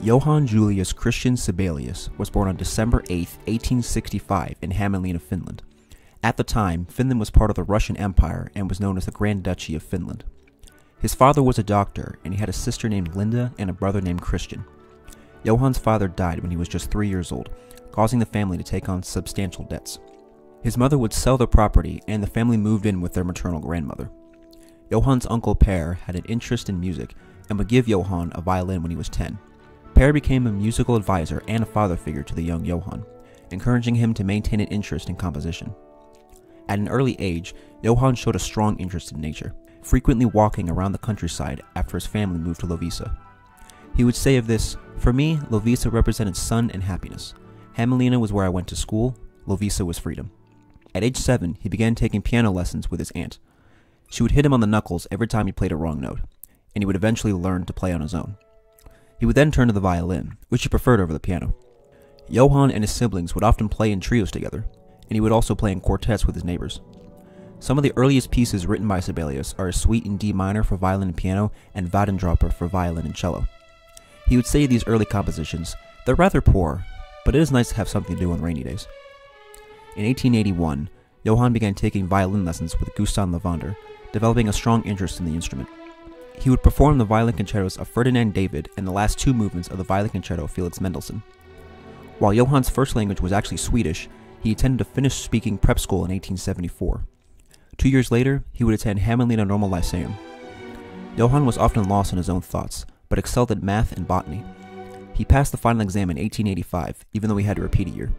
Johann Julius Christian Sibelius was born on December 8, 1865 in Hämeenlinna, Finland. At the time, Finland was part of the Russian Empire and was known as the Grand Duchy of Finland. His father was a doctor, and he had a sister named Linda and a brother named Christian. Johann's father died when he was just 3 years old, causing the family to take on substantial debts. His mother would sell their property, and the family moved in with their maternal grandmother. Johann's uncle Per had an interest in music and would give Johann a violin when he was 10. Per became a musical advisor and a father figure to the young Johann, encouraging him to maintain an interest in composition. At an early age, Johann showed a strong interest in nature, frequently walking around the countryside after his family moved to Loviisa. He would say of this, "For me, Loviisa represented sun and happiness. Hämeenlinna was where I went to school, Loviisa was freedom." At age 7, he began taking piano lessons with his aunt. She would hit him on the knuckles every time he played a wrong note, and he would eventually learn to play on his own. He would then turn to the violin, which he preferred over the piano. Johann and his siblings would often play in trios together, and he would also play in quartets with his neighbors. Some of the earliest pieces written by Sibelius are a suite in D minor for violin and piano and Wadendropper for violin and cello. He would say of these early compositions, "They're rather poor, but it is nice to have something to do on rainy days." In 1881, Johann began taking violin lessons with Gustav Levander, developing a strong interest in the instrument. He would perform the violin concertos of Ferdinand David and the last two movements of the violin concerto of Felix Mendelssohn. While Johann's first language was actually Swedish, he attended a Finnish-speaking prep school in 1874. 2 years later, he would attend Hämeenlinna Normal Lyceum. Johann was often lost in his own thoughts, but excelled at math and botany. He passed the final exam in 1885, even though he had to repeat a year.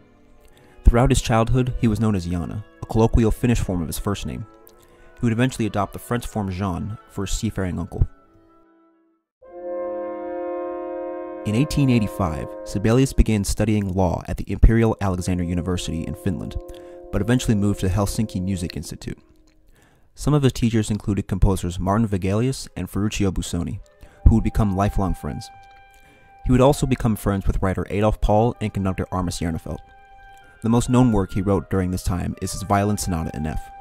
Throughout his childhood, he was known as Jana, a colloquial Finnish form of his first name. He would eventually adopt the French form Jean for his seafaring uncle. In 1885, Sibelius began studying law at the Imperial Alexander University in Finland, but eventually moved to the Helsinki Music Institute. Some of his teachers included composers Martin Vegelius and Ferruccio Busoni, who would become lifelong friends. He would also become friends with writer Adolf Paul and conductor Armis Järnefelt. The most known work he wrote during this time is his Violin Sonata in F.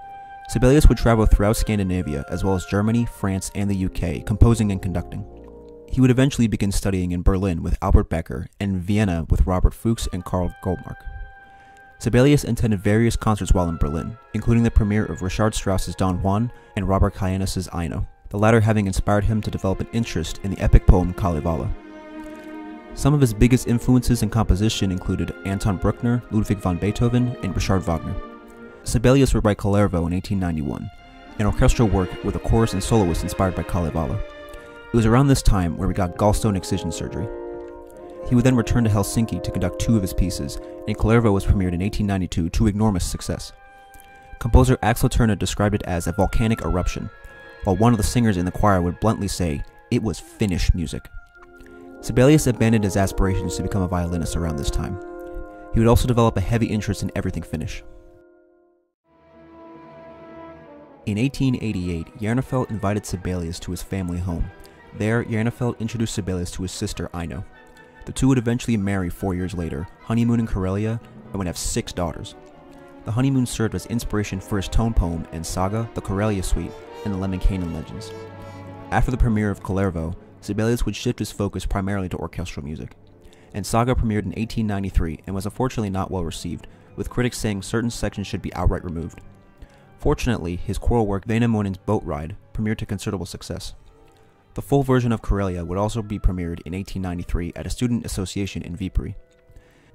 Sibelius would travel throughout Scandinavia as well as Germany, France, and the UK, composing and conducting. He would eventually begin studying in Berlin with Albert Becker and in Vienna with Robert Fuchs and Karl Goldmark. Sibelius attended various concerts while in Berlin, including the premiere of Richard Strauss's Don Juan and Robert Kajanus's Aino, the latter having inspired him to develop an interest in the epic poem Kalevala. Some of his biggest influences in composition included Anton Bruckner, Ludwig van Beethoven, and Richard Wagner. Sibelius would write Kullervo in 1891, an orchestral work with a chorus and soloist inspired by Kalevala. It was around this time where he got gallstone excision surgery. He would then return to Helsinki to conduct 2 of his pieces, and Kullervo was premiered in 1892 to enormous success. Composer Axel Turner described it as a volcanic eruption, while one of the singers in the choir would bluntly say, "It was Finnish music." Sibelius abandoned his aspirations to become a violinist around this time. He would also develop a heavy interest in everything Finnish. In 1888, Järnefelt invited Sibelius to his family home. There, Järnefelt introduced Sibelius to his sister Aino. The two would eventually marry 4 years later, honeymoon in Karelia, and would have 6 daughters. The honeymoon served as inspiration for his tone poem and saga, the Karelia Suite, and the Lemminkäinen legends. After the premiere of Kullervo, Sibelius would shift his focus primarily to orchestral music. And Saga premiered in 1893 and was unfortunately not well received, with critics saying certain sections should be outright removed. Fortunately, his choral work Väinämöinen's Boat Ride premiered to considerable success. The full version of Karelia would also be premiered in 1893 at a student association in Viipuri.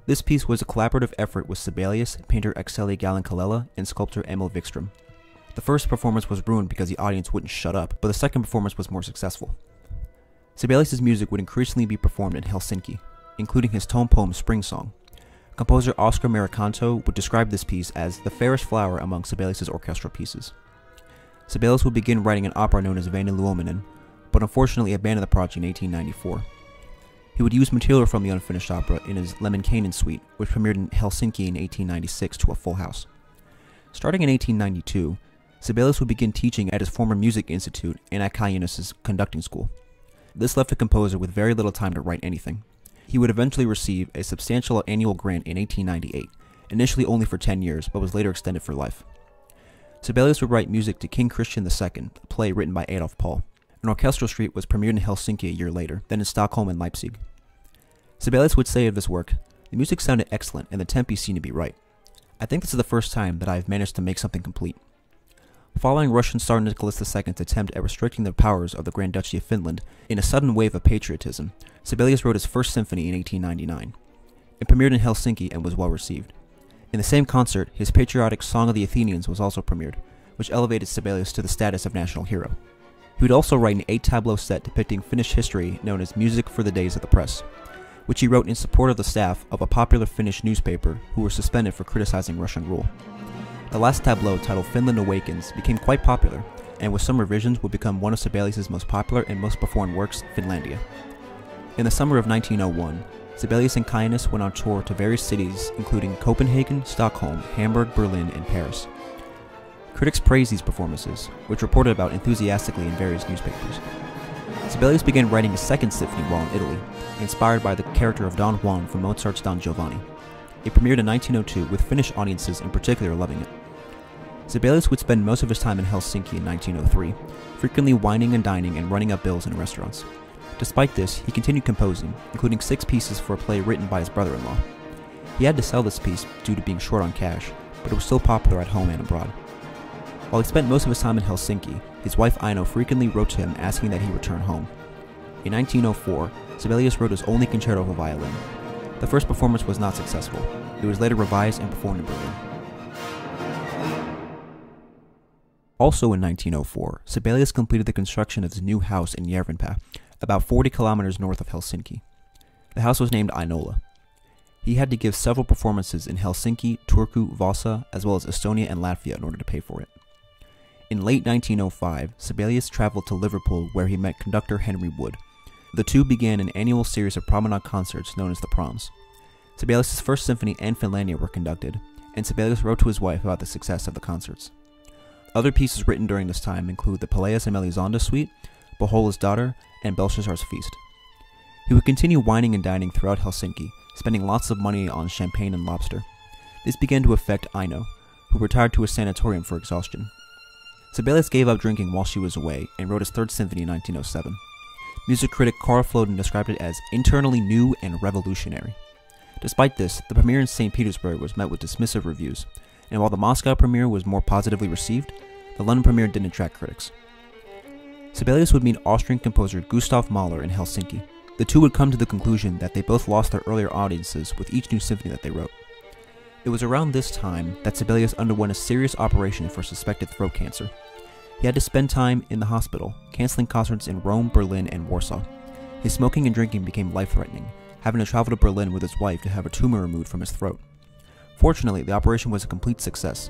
This piece was a collaborative effort with Sibelius, painter Akseli Gallen-Kallela, and sculptor Emil Wikström. The first performance was ruined because the audience wouldn't shut up, but the second performance was more successful. Sibelius' music would increasingly be performed in Helsinki, including his tone poem Spring Song. Composer Oscar Merikanto would describe this piece as the fairest flower among Sibelius' orchestral pieces. Sibelius would begin writing an opera known as Väinäluominen, but unfortunately abandoned the project in 1894. He would use material from the unfinished opera in his Lemminkäinen suite, which premiered in Helsinki in 1896 to a full house. Starting in 1892, Sibelius would begin teaching at his former music institute and at Kajanus's conducting school. This left the composer with very little time to write anything. He would eventually receive a substantial annual grant in 1898, initially only for 10 years, but was later extended for life. Sibelius would write music to King Christian II, a play written by Adolf Paul. An orchestral suite was premiered in Helsinki a year later, then in Stockholm and Leipzig. Sibelius would say of this work, "The music sounded excellent and the tempi seemed to be right. I think this is the first time that I have managed to make something complete." Following Russian Tsar Nicholas II's attempt at restricting the powers of the Grand Duchy of Finland in a sudden wave of patriotism, Sibelius wrote his first symphony in 1899. It premiered in Helsinki and was well received. In the same concert, his patriotic Song of the Athenians was also premiered, which elevated Sibelius to the status of national hero. He would also write an 8-tableau set depicting Finnish history known as Music for the Days of the Press, which he wrote in support of the staff of a popular Finnish newspaper who were suspended for criticizing Russian rule. The last tableau, titled Finland Awakens, became quite popular, and with some revisions would become one of Sibelius' most popular and most performed works, Finlandia. In the summer of 1901, Sibelius and Kainis went on tour to various cities including Copenhagen, Stockholm, Hamburg, Berlin, and Paris. Critics praised these performances, which reported about enthusiastically in various newspapers. Sibelius began writing his second symphony while in Italy, inspired by the character of Don Juan from Mozart's Don Giovanni. It premiered in 1902, with Finnish audiences in particular loving it. Sibelius would spend most of his time in Helsinki in 1903, frequently wining and dining and running up bills in restaurants. Despite this, he continued composing, including 6 pieces for a play written by his brother-in-law. He had to sell this piece due to being short on cash, but it was still popular at home and abroad. While he spent most of his time in Helsinki, his wife Aino frequently wrote to him asking that he return home. In 1904, Sibelius wrote his only concerto for violin. The first performance was not successful. It was later revised and performed in Berlin. Also in 1904, Sibelius completed the construction of his new house in Järvenpää, about 40 kilometers north of Helsinki. The house was named Ainola. He had to give several performances in Helsinki, Turku, Vaasa, as well as Estonia and Latvia in order to pay for it. In late 1905, Sibelius traveled to Liverpool where he met conductor Henry Wood. The two began an annual series of promenade concerts known as the Proms. Sibelius' first symphony and Finlandia were conducted, and Sibelius wrote to his wife about the success of the concerts. Other pieces written during this time include the Pelléas and Melisande Suite, Pohola's Daughter, and Belshazzar's Feast. He would continue wining and dining throughout Helsinki, spending lots of money on champagne and lobster. This began to affect Aino, who retired to a sanatorium for exhaustion. Sibelius gave up drinking while she was away and wrote his third symphony in 1907. Music critic Carl Floden described it as internally new and revolutionary. Despite this, the premiere in St. Petersburg was met with dismissive reviews, and while the Moscow premiere was more positively received, the London premiere didn't attract critics. Sibelius would meet Austrian composer Gustav Mahler in Helsinki. The two would come to the conclusion that they both lost their earlier audiences with each new symphony that they wrote. It was around this time that Sibelius underwent a serious operation for suspected throat cancer. He had to spend time in the hospital, canceling concerts in Rome, Berlin, and Warsaw. His smoking and drinking became life-threatening, having to travel to Berlin with his wife to have a tumor removed from his throat. Fortunately, the operation was a complete success,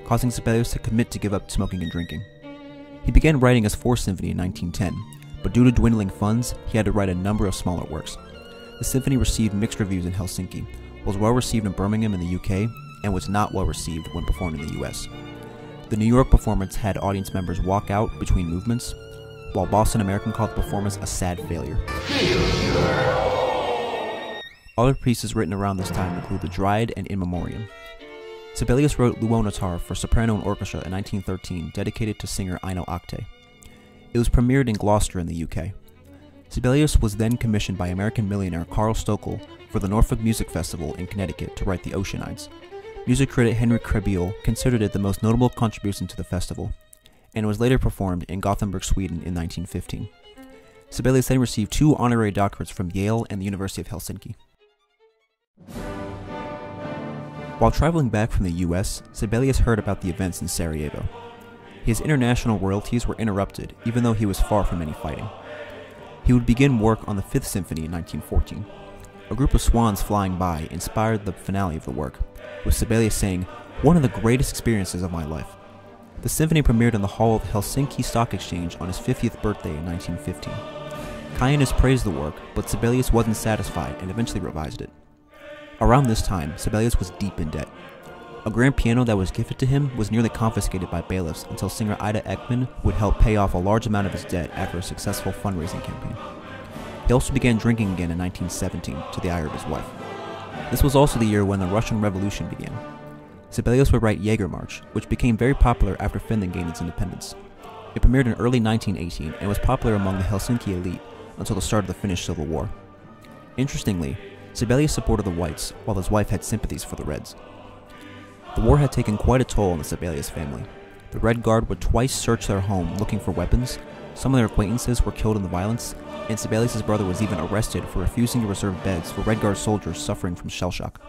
causing Sibelius to commit to give up smoking and drinking. He began writing his fourth symphony in 1910, but due to dwindling funds, he had to write a number of smaller works. The symphony received mixed reviews in Helsinki, was well received in Birmingham in the UK, and was not well received when performed in the US. The New York performance had audience members walk out between movements, while Boston American called the performance a sad failure. Other pieces written around this time include The Dryad and In Memoriam. Sibelius wrote Luonatar for soprano and orchestra in 1913, dedicated to singer Aino Akte. It was premiered in Gloucester in the UK. Sibelius was then commissioned by American millionaire Carl Stockel for the Norfolk Music Festival in Connecticut to write The Oceanides. Music critic Henry Krebiel considered it the most notable contribution to the festival, and was later performed in Gothenburg, Sweden in 1915. Sibelius then received 2 honorary doctorates from Yale and the University of Helsinki. While traveling back from the US, Sibelius heard about the events in Sarajevo. His international royalties were interrupted, even though he was far from any fighting. He would begin work on the Fifth Symphony in 1914. A group of swans flying by inspired the finale of the work, with Sibelius saying, "One of the greatest experiences of my life." The symphony premiered in the hall of the Helsinki Stock Exchange on his 50th birthday in 1915. Kainis praised the work, but Sibelius wasn't satisfied and eventually revised it. Around this time, Sibelius was deep in debt. A grand piano that was gifted to him was nearly confiscated by bailiffs until singer Ida Ekman would help pay off a large amount of his debt after a successful fundraising campaign. He also began drinking again in 1917, to the ire of his wife. This was also the year when the Russian Revolution began. Sibelius would write Jäger March, which became very popular after Finland gained its independence. It premiered in early 1918 and was popular among the Helsinki elite, until the start of the Finnish Civil War. Interestingly, Sibelius supported the Whites, while his wife had sympathies for the Reds. The war had taken quite a toll on the Sibelius family. The Red Guard would twice search their home looking for weapons, some of their acquaintances were killed in the violence, and Sibelius' brother was even arrested for refusing to reserve beds for Red Guard soldiers suffering from shell shock.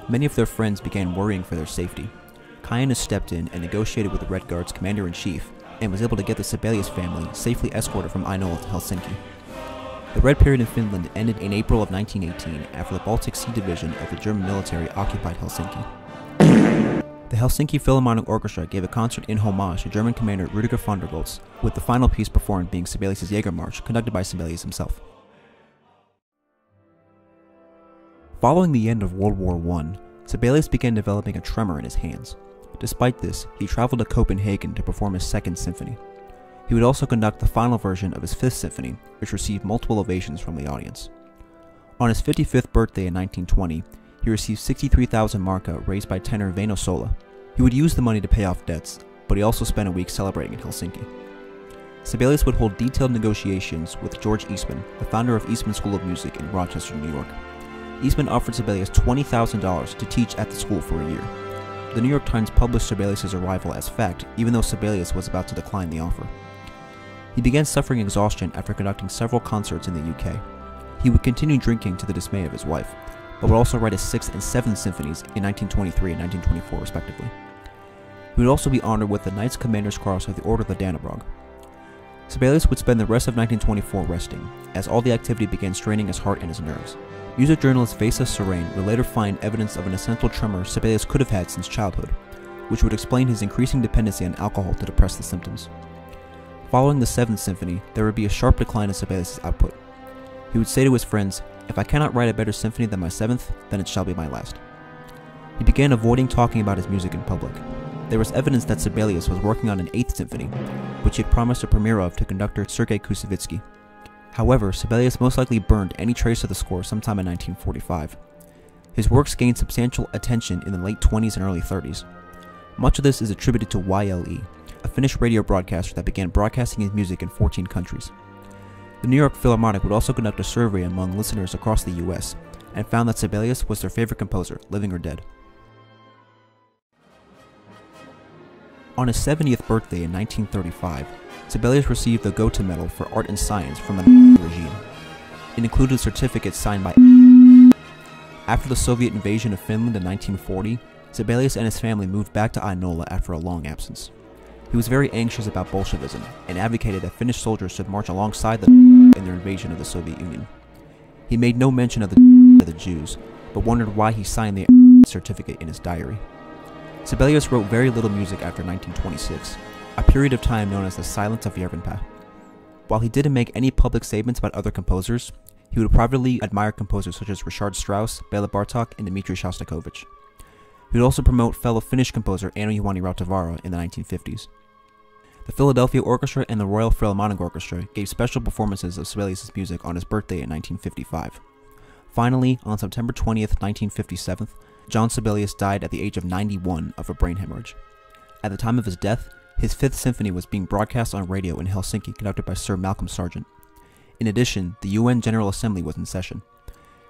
Many of their friends began worrying for their safety. Kajanis stepped in and negotiated with the Red Guard's commander-in-chief, and was able to get the Sibelius family safely escorted from Ainola to Helsinki. The Red period in Finland ended in April of 1918 after the Baltic Sea Division of the German military occupied Helsinki. The Helsinki Philharmonic Orchestra gave a concert in homage to German commander Rüdiger von der Goltz, with the final piece performed being Sibelius' Jäger March, conducted by Sibelius himself. Following the end of World War I, Sibelius began developing a tremor in his hands. Despite this, he traveled to Copenhagen to perform his Second Symphony. He would also conduct the final version of his Fifth Symphony, which received multiple ovations from the audience. On his 55th birthday in 1920, he received 63,000 marka raised by tenor Väinö Sola. He would use the money to pay off debts, but he also spent a week celebrating in Helsinki. Sibelius would hold detailed negotiations with George Eastman, the founder of Eastman School of Music in Rochester, New York. Eastman offered Sibelius $20,000 to teach at the school for a year. The New York Times published Sibelius' arrival as fact, even though Sibelius was about to decline the offer. He began suffering exhaustion after conducting several concerts in the UK. He would continue drinking to the dismay of his wife, but would also write his Sixth and Seventh Symphonies in 1923 and 1924 respectively. He would also be honored with the Knights Commander's Cross of the Order of the Dannebrog. Sibelius would spend the rest of 1924 resting, as all the activity began straining his heart and his nerves. Music journalist Vesa Serain would later find evidence of an essential tremor Sibelius could have had since childhood, which would explain his increasing dependency on alcohol to depress the symptoms. Following the Seventh Symphony, there would be a sharp decline in Sibelius' output. He would say to his friends, "If I cannot write a better symphony than my seventh, then it shall be my last." He began avoiding talking about his music in public. There was evidence that Sibelius was working on an Eighth Symphony, which he had promised a premiere of to conductor Sergei Koussevitzky. However, Sibelius most likely burned any trace of the score sometime in 1945. His works gained substantial attention in the late 20s and early 30s. Much of this is attributed to YLE, a Finnish radio broadcaster that began broadcasting his music in 14 countries. The New York Philharmonic would also conduct a survey among listeners across the US, and found that Sibelius was their favorite composer, living or dead. On his 70th birthday in 1935, Sibelius received the Goethe Medal for Art and Science from the regime. It included certificates signed by. After the Soviet invasion of Finland in 1940, Sibelius and his family moved back to Ainola after a long absence. He was very anxious about Bolshevism, and advocated that Finnish soldiers should march alongside them in their invasion of the Soviet Union. He made no mention of the Jews, but wondered why he signed the certificate in his diary. Sibelius wrote very little music after 1926, a period of time known as the Silence of Järvenpää. While he didn't make any public statements about other composers, he would privately admire composers such as Richard Strauss, Bela Bartok, and Dmitri Shostakovich. He would also promote fellow Finnish composer Aino-Juhani Rautavaara in the 1950s. The Philadelphia Orchestra and the Royal Philharmonic Orchestra gave special performances of Sibelius' music on his birthday in 1955. Finally, on September 20th, 1957, John Sibelius died at the age of 91 of a brain hemorrhage. At the time of his death, his Fifth Symphony was being broadcast on radio in Helsinki, conducted by Sir Malcolm Sargent. In addition, the UN General Assembly was in session.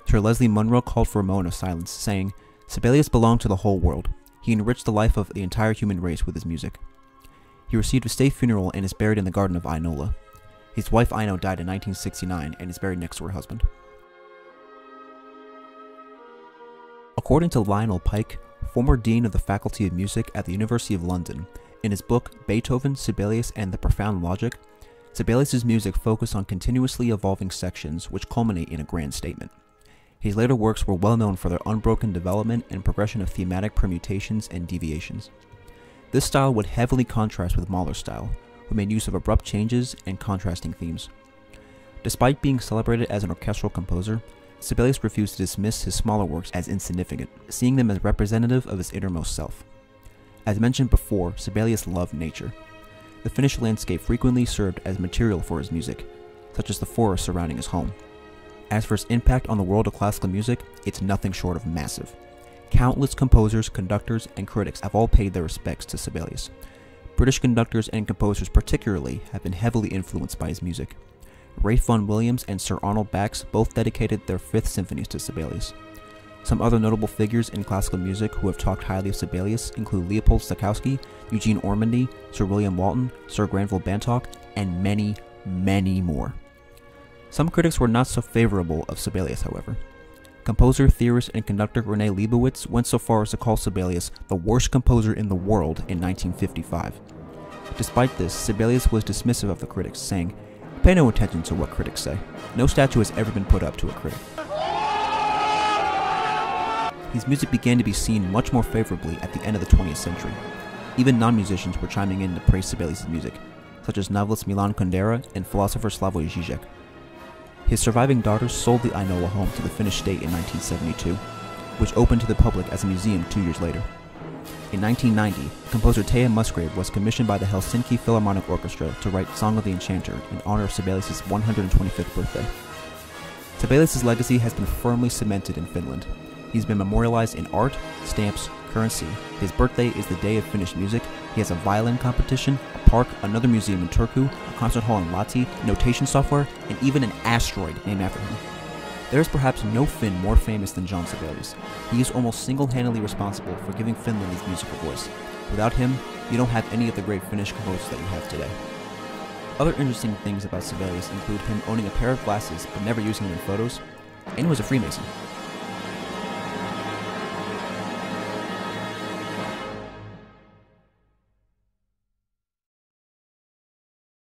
Sir Leslie Munro called for a moment of silence, saying, "Sibelius belonged to the whole world. He enriched the life of the entire human race with his music." He received a state funeral and is buried in the garden of Ainola. His wife Aino died in 1969 and is buried next to her husband. According to Lionel Pike, former dean of the Faculty of Music at the University of London, in his book Beethoven, Sibelius, and the Profound Logic, Sibelius' music focused on continuously evolving sections which culminate in a grand statement. His later works were well known for their unbroken development and progression of thematic permutations and deviations. This style would heavily contrast with Mahler's style, who made use of abrupt changes and contrasting themes. Despite being celebrated as an orchestral composer, Sibelius refused to dismiss his smaller works as insignificant, seeing them as representative of his innermost self. As mentioned before, Sibelius loved nature. The Finnish landscape frequently served as material for his music, such as the forest surrounding his home. As for his impact on the world of classical music, it's nothing short of massive. Countless composers, conductors, and critics have all paid their respects to Sibelius. British conductors and composers particularly have been heavily influenced by his music. Ralph Vaughan Williams and Sir Arnold Bax both dedicated their fifth symphonies to Sibelius. Some other notable figures in classical music who have talked highly of Sibelius include Leopold Stokowski, Eugene Ormandy, Sir William Walton, Sir Granville Bantock, and many, many more. Some critics were not so favorable of Sibelius, however. Composer, theorist, and conductor Rene Leibowitz went so far as to call Sibelius the worst composer in the world in 1955. Despite this, Sibelius was dismissive of the critics, saying, "Pay no attention to what critics say. No statue has ever been put up to a critic." His music began to be seen much more favorably at the end of the 20th century. Even non-musicians were chiming in to praise Sibelius' music, such as novelist Milan Kundera and philosopher Slavoj Žižek. His surviving daughters sold the Ainola home to the Finnish state in 1972, which opened to the public as a museum 2 years later. In 1990, composer Taya Musgrave was commissioned by the Helsinki Philharmonic Orchestra to write Song of the Enchanter in honor of Sibelius' 125th birthday. Sibelius' legacy has been firmly cemented in Finland. He's been memorialized in art, stamps, currency. His birthday is the day of Finnish music. He has a violin competition, a park, another museum in Turku, a concert hall in Lahti, notation software, and even an asteroid named after him. There is perhaps no Finn more famous than John Sibelius. He is almost single-handedly responsible for giving Finland its musical voice. Without him, you don't have any of the great Finnish composers that you have today. Other interesting things about Sibelius include him owning a pair of glasses but never using them in photos, and he was a Freemason.